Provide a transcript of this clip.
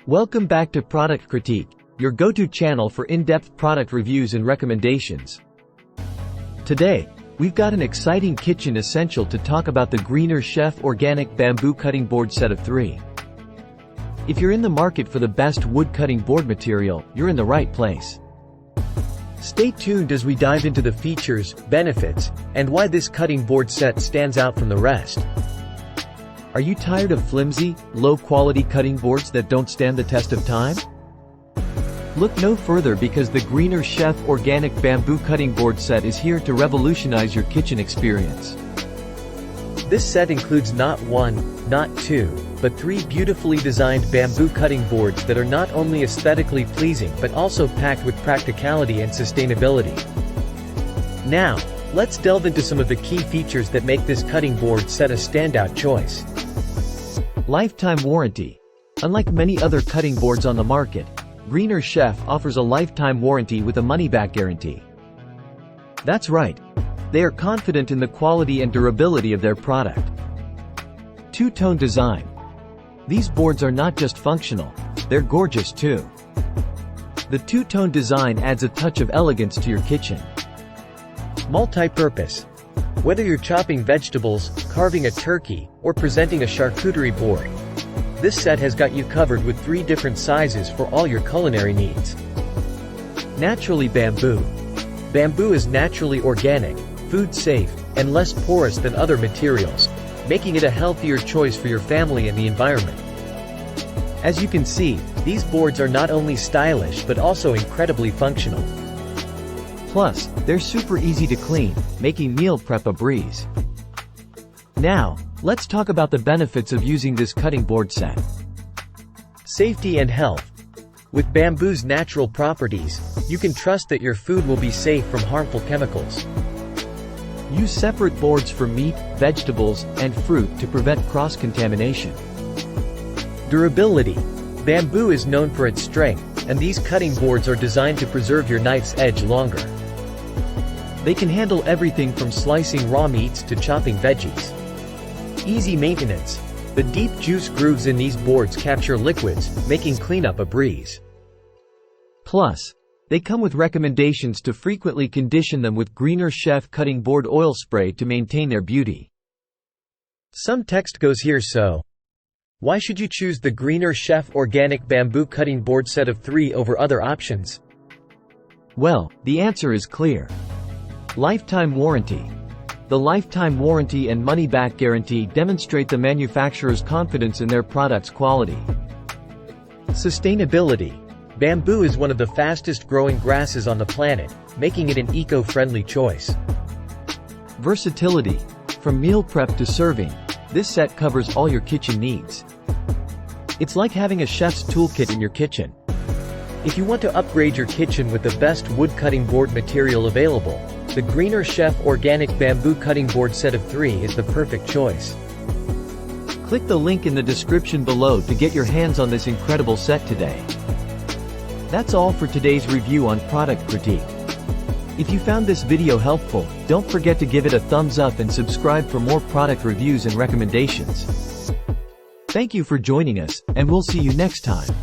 Welcome back to Product Critique, your go-to channel for in-depth product reviews and recommendations. Today, we've got an exciting kitchen essential to talk about: the Greener Chef Organic Bamboo Cutting Board Set of 3. If you're in the market for the best wood cutting board material, you're in the right place. Stay tuned as we dive into the features, benefits, and why this cutting board set stands out from the rest. Are you tired of flimsy, low-quality cutting boards that don't stand the test of time? Look no further, because the Greener Chef Organic Bamboo Cutting Board Set is here to revolutionize your kitchen experience. This set includes not one, not two, but 3 beautifully designed bamboo cutting boards that are not only aesthetically pleasing but also packed with practicality and sustainability. Now, let's delve into some of the key features that make this cutting board set a standout choice. Lifetime warranty. Unlike many other cutting boards on the market, Greener Chef offers a lifetime warranty with a money-back guarantee. That's right. They are confident in the quality and durability of their product. Two-tone design. These boards are not just functional, they're gorgeous too. The two-tone design adds a touch of elegance to your kitchen. Multi-purpose. Whether you're chopping vegetables, carving a turkey, or presenting a charcuterie board, this set has got you covered with 3 different sizes for all your culinary needs. Naturally bamboo. Bamboo is naturally organic, food safe, and less porous than other materials, making it a healthier choice for your family and the environment. As you can see, these boards are not only stylish but also incredibly functional. Plus, they're super easy to clean, making meal prep a breeze. Now, let's talk about the benefits of using this cutting board set. Safety and health. With bamboo's natural properties, you can trust that your food will be safe from harmful chemicals. Use separate boards for meat, vegetables, and fruit to prevent cross-contamination. Durability. Bamboo is known for its strength, and these cutting boards are designed to preserve your knife's edge longer. They can handle everything from slicing raw meats to chopping veggies. Easy maintenance. The deep juice grooves in these boards capture liquids, making cleanup a breeze. Plus, they come with recommendations to frequently condition them with Greener Chef Cutting Board Oil Spray to maintain their beauty. Some text goes here: so why should you choose the Greener Chef Organic Bamboo Cutting Board Set of 3 over other options? Well, the answer is clear. Lifetime warranty. The lifetime warranty and money-back guarantee demonstrate the manufacturer's confidence in their product's quality. Sustainability. Bamboo is one of the fastest-growing grasses on the planet, making it an eco-friendly choice. Versatility. From meal prep to serving, this set covers all your kitchen needs. It's like having a chef's toolkit in your kitchen. If you want to upgrade your kitchen with the best wood cutting board material available, the Greener Chef Organic Bamboo Cutting Board Set of 3 is the perfect choice. Click the link in the description below to get your hands on this incredible set today. That's all for today's review on Product Critique. If you found this video helpful, don't forget to give it a thumbs up and subscribe for more product reviews and recommendations. Thank you for joining us, and we'll see you next time.